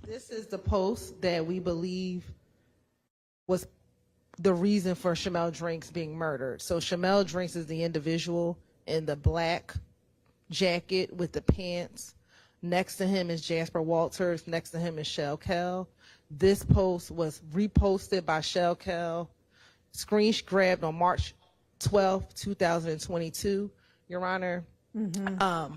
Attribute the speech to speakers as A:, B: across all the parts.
A: This is the post that we believe was the reason for Shymel Drinks being murdered. So Shymel Drinks is the individual in the black jacket with the pants. Next to him is Jasper Walters. Next to him is Shell Kell. This post was reposted by Shell Kell, screen grabbed on March 12, 2022, Your Honor.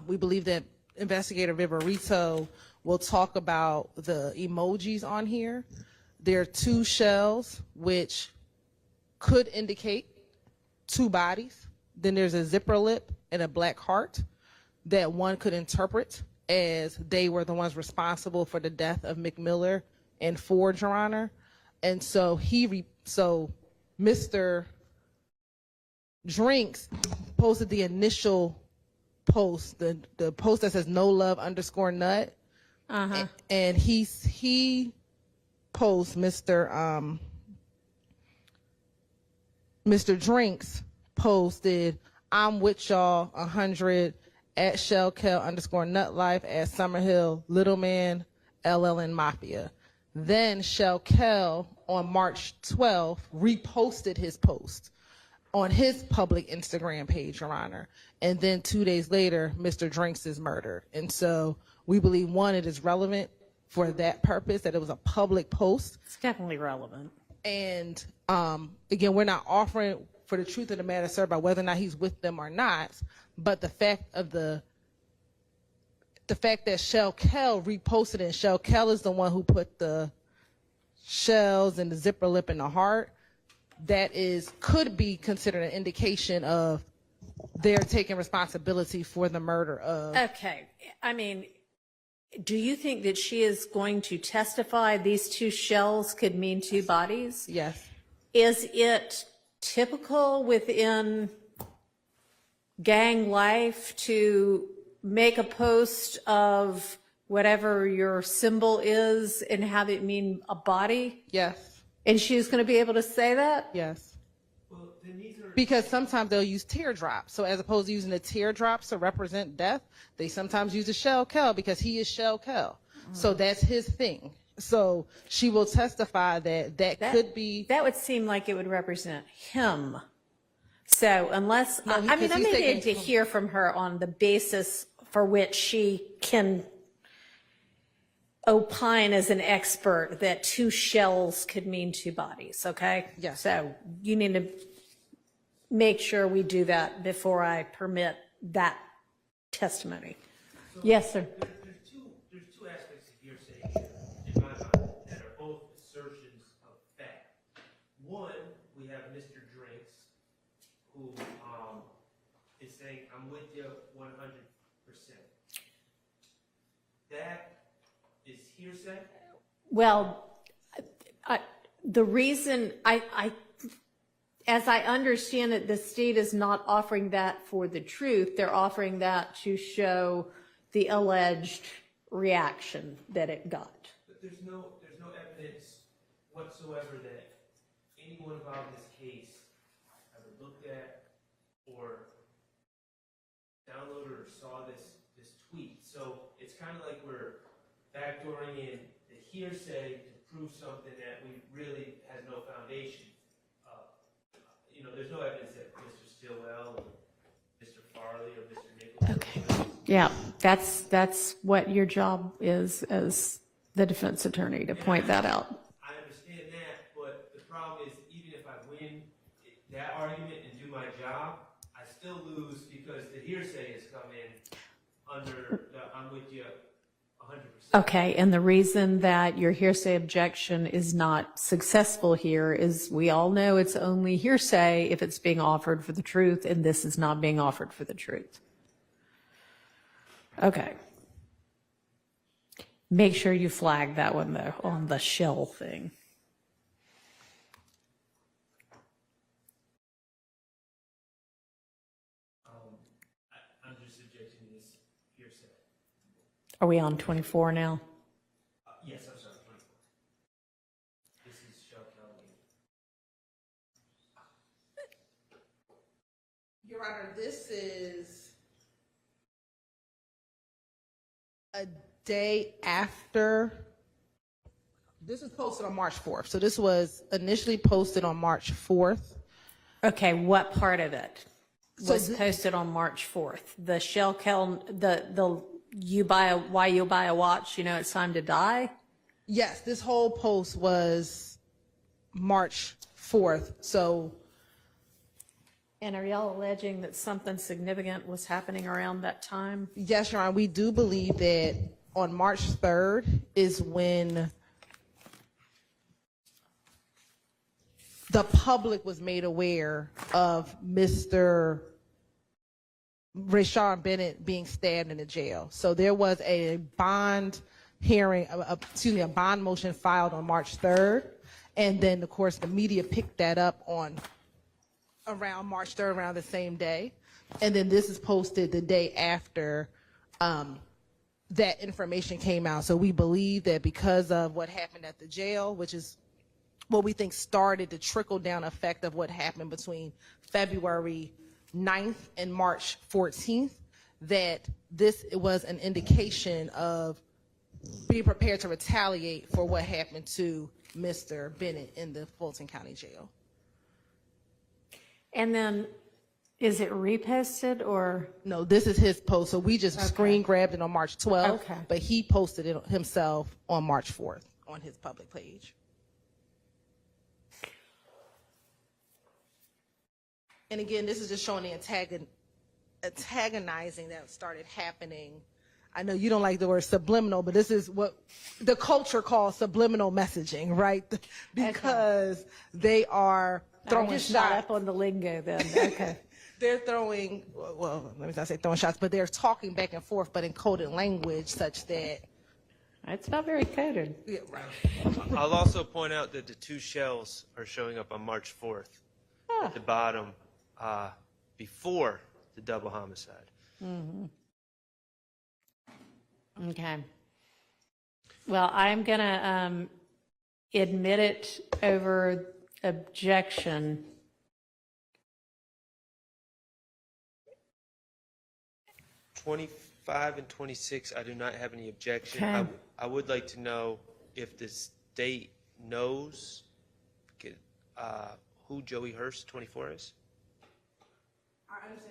A: We believe that Investigator Viverito will talk about the emojis on here. There are two shells, which could indicate two bodies. Then there's a zipper lip and a black heart that one could interpret as they were the ones responsible for the death of McMiller and Ford, Your Honor. And so Mr. Drinks posted the initial post, the post that says no love _ nut. And he posts Mr. Drinks posted, I'm with y'all 100 at Shellkel _ nut life at Summerhill, Little Man, LLN Mafia. Then Shellkel on March 12th reposted his post on his public Instagram page, Your Honor. And then 2 days later, Mr. Drinks is murdered. And so we believe, one, it is relevant for that purpose, that it was a public post.
B: It's definitely relevant.
A: And again, we're not offering for the truth of the matter, sir, about whether or not he's with them or not, but the fact that Shell Kell reposted it, and Shell Kell is the one who put the shells and the zipper lip in the heart, that could be considered an indication of they're taking responsibility for the murder of.
B: Okay. I mean, do you think that she is going to testify these two shells could mean two bodies?
A: Yes.
B: Is it typical within gang life to make a post of whatever your symbol is and have it mean a body?
A: Yes.
B: And she's going to be able to say that?
A: Yes. Because sometimes they'll use teardrops. So as opposed to using the teardrops to represent death, they sometimes use a Shell Kell because he is Shell Kell. So that's his thing. So she will testify that could be.
B: That would seem like it would represent him. So unless,
A: No,
B: I mean, I may
A: taking
B: need to hear from her on the basis for which she can opine as an expert that two shells could mean two bodies, okay?
A: Yes.
B: So you need to make sure we do that before I permit that testimony.
C: So
B: Yes, sir.
C: There's two aspects of hearsay here, in my mind, that are both assertions of fact. One, we have Mr. Drinks, who is saying, I'm with you 100%. That is hearsay?
B: Well, the reason as I understand it, the state is not offering that for the truth. They're offering that to show the alleged reaction that it got.
C: But there's no evidence whatsoever that anyone involved in this case ever looked at or downloaded or saw this tweet. So it's kind of like we're backdooring in the hearsay to prove something that we really has no foundation. There's no evidence that Mr. Stillwell, or Mr. Farley, or Mr. Nichols.
B: Okay. Yeah, that's what your job is as the defense attorney, to point that out.
C: I understand that, but the problem is, even if I win that argument and do my job, I still lose because the hearsay has come in under the I'm with you 100%.
B: Okay, and the reason that your hearsay objection is not successful here is we all know it's only hearsay if it's being offered for the truth, and this is not being offered for the truth. Okay. Make sure you flag that one, though, on the shell thing.
C: I'm just objecting to this hearsay.
B: Are we on 24 now?
C: Yes, I'm sorry, 24. This is Shell Kelly.
A: Your Honor, this is a day after This is posted on March 4th. So this was initially posted on March 4th.
B: Okay, what part of it
A: So
B: was posted on March 4th? The shell kill, the why you buy a watch, you know it's time to die?
A: Yes, this whole post was March 4th. So
B: And are y'all alleging that something significant was happening around that time?
A: yes, Your Honor, we do believe that on March 3rd is when the public was made aware of Mr. Rashawn Bennett being stabbed in the jail. So there was a bond hearing, a bond motion filed on March 3rd. And then, of course, the media picked that up on around March 3rd, around the same day. And then this is posted the day after that information came out. So we believe that because of what happened at the jail, which is what we think started the trickle-down effect of what happened between February 9th and March 14th, that this was an indication of being prepared to retaliate for what happened to Mr. Bennett in the Fulton County Jail.
B: And then, is it reposted or?
A: No, this is his post. So we just screen grabbed it on March 12th,
B: Okay.
A: but he posted it himself on March 4th on his public page. And again, this is just showing the antagonizing that started happening. I know you don't like the word subliminal, but this is what the culture calls subliminal messaging, right? Because they are throwing
B: I just
A: shots.
B: not up on the lingo then, okay.
A: They're throwing, well, let me not say throwing shots, but they're talking back and forth, but in coded language such that,
B: It's not very coded.
A: yeah, right.
C: I'll also point out that the two shells are showing up on March 4th at the bottom before the double homicide.
B: Okay. Well, I'm going to admit it over objection.
C: '25 and '26, I do not have any objection.
B: Okay.
C: I would like to know if the state knows who Joey Hurst 24 is.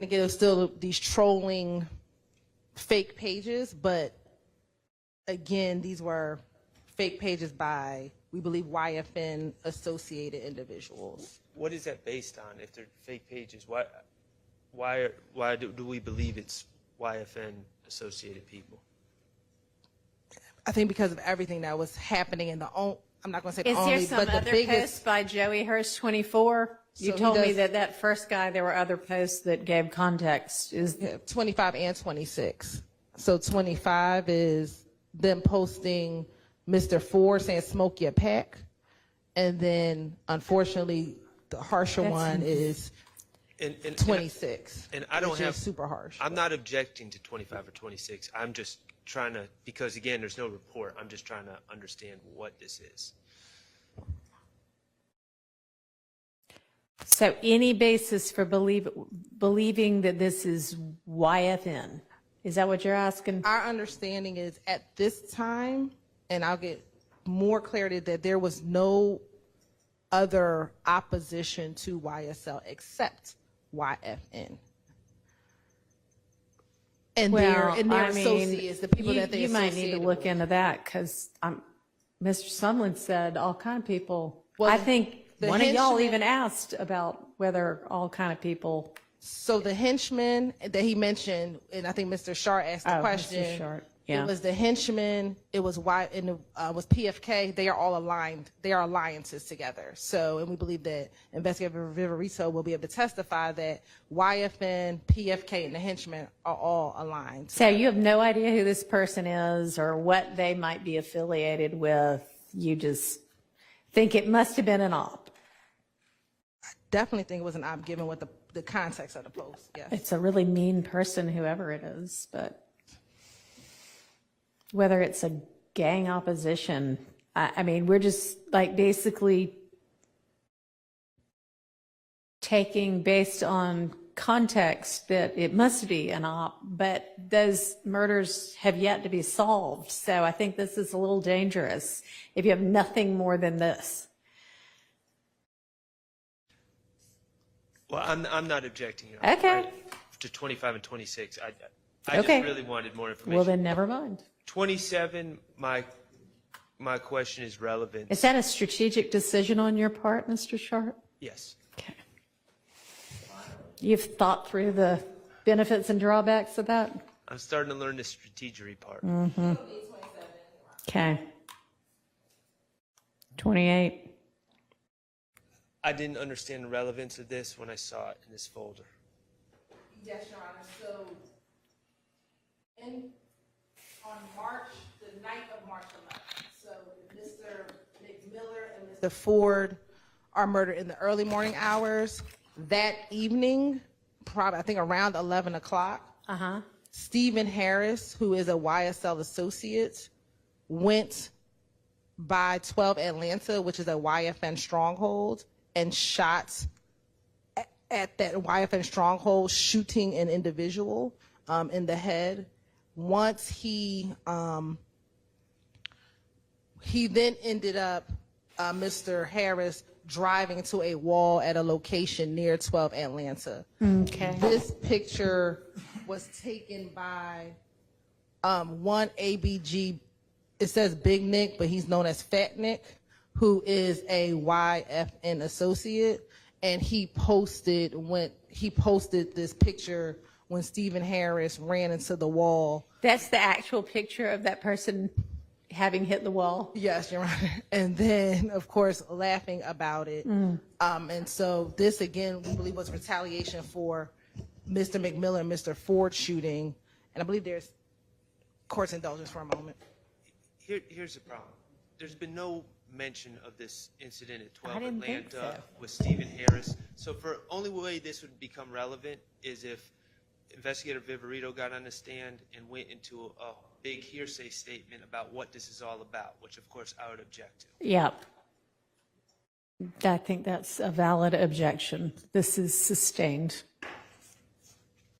A: Again, there's still these trolling fake pages, but again, these were fake pages by, we believe, YFN associated individuals.
C: What is that based on? If they're fake pages, why do we believe it's YFN associated people?
A: I think because of everything that was happening in I'm not going to say the
B: Is there
A: only,
B: some
A: but the
B: other
A: biggest.
B: post by Joey Hurst 24? You
A: So he
B: told me
A: does-
B: that first guy, there were other posts that gave context. Is
A: Yeah, 25 and 26. So 25 is them posting Mr. Ford saying smoke your pack. And then unfortunately, the harsher one is
C: And
A: 26.
C: and I don't
A: which
C: have
A: is super harsh.
C: I'm not objecting to 25 or 26. I'm just trying to, because again, there's no report. I'm just trying to understand what this is.
B: so any basis for believing that this is YFN? Is that what you're asking?
A: Our understanding is at this time, and I'll get more clarity, that there was no other opposition to YSL except YFN. And their associates, the people that they
B: you might
A: associated
B: need to look
A: with.
B: into that because Mr. Sumlin said all kind of people.
A: Well,
B: I think
A: the
B: one of y'all
A: henchmen-
B: even asked about whether all kind of people.
A: So the henchmen that he mentioned, and I think Mr. Schardt asked the
B: Oh, Mr.
A: question.
B: Schardt, yeah.
A: It was the henchmen. It was was PFK. They are all aligned. They are alliances together. So, and we believe that Investigator Viverito will be able to testify that YFN, PFK, and the henchmen are all aligned.
B: So you have no idea who this person is or what they might be affiliated with. You just think it must have been an op.
A: Definitely think it was an op given what the context of the post. Yes.
B: It's a really mean person, whoever it is, but whether it's a gang opposition, I mean, we're just like basically taking based on context that it must be an op, but those murders have yet to be solved. So I think this is a little dangerous if you have nothing more than this.
C: Well, I'm not objecting.
B: Okay.
C: To 25 and 26. I
B: Okay.
C: just really wanted more information.
B: Well, then never mind.
C: 27, my question is relevant.
B: Is that a strategic decision on your part, Mr. Schardt?
C: Yes.
B: Okay. You've thought through the benefits and drawbacks of that?
C: I'm starting to learn the strategery part.
B: Okay. 28.
C: I didn't understand the relevance of this when I saw it in this folder.
A: Yes, Your Honor. So, on the night of March 11th, so Mr. McMiller and Mr. Ford are murdered in the early morning hours. That evening, probably I think around 11 o'clock, Stephen Harris, who is a YSL associate, went by 12 Atlanta, which is a YFN stronghold, and shot at that YFN stronghold, shooting an individual in the head. Once he then ended up, Mr. Harris, driving to a wall at a location near 12 Atlanta.
B: Okay.
A: This picture was taken by one ABG, it says Big Nick, but he's known as Fat Nick, who is a YFN associate, and he posted this picture when Stephen Harris ran into the wall.
B: That's the actual picture of that person having hit the wall?
A: Yes, Your Honor. And then, of course, laughing about it. And so this, again, we believe was retaliation for Mr. McMiller and Mr. Ford shooting. And I believe there's court's indulgence for a moment.
C: Here's the problem. There's been no mention of this incident at 12
B: didn't think
C: Atlanta
B: so.
C: with Stephen Harris. So for only way this would become relevant is if Investigator Viverito got on the stand and went into a big hearsay statement about what this is all about, which of course I would object to.
B: Yep. I think that's a valid objection. This is sustained.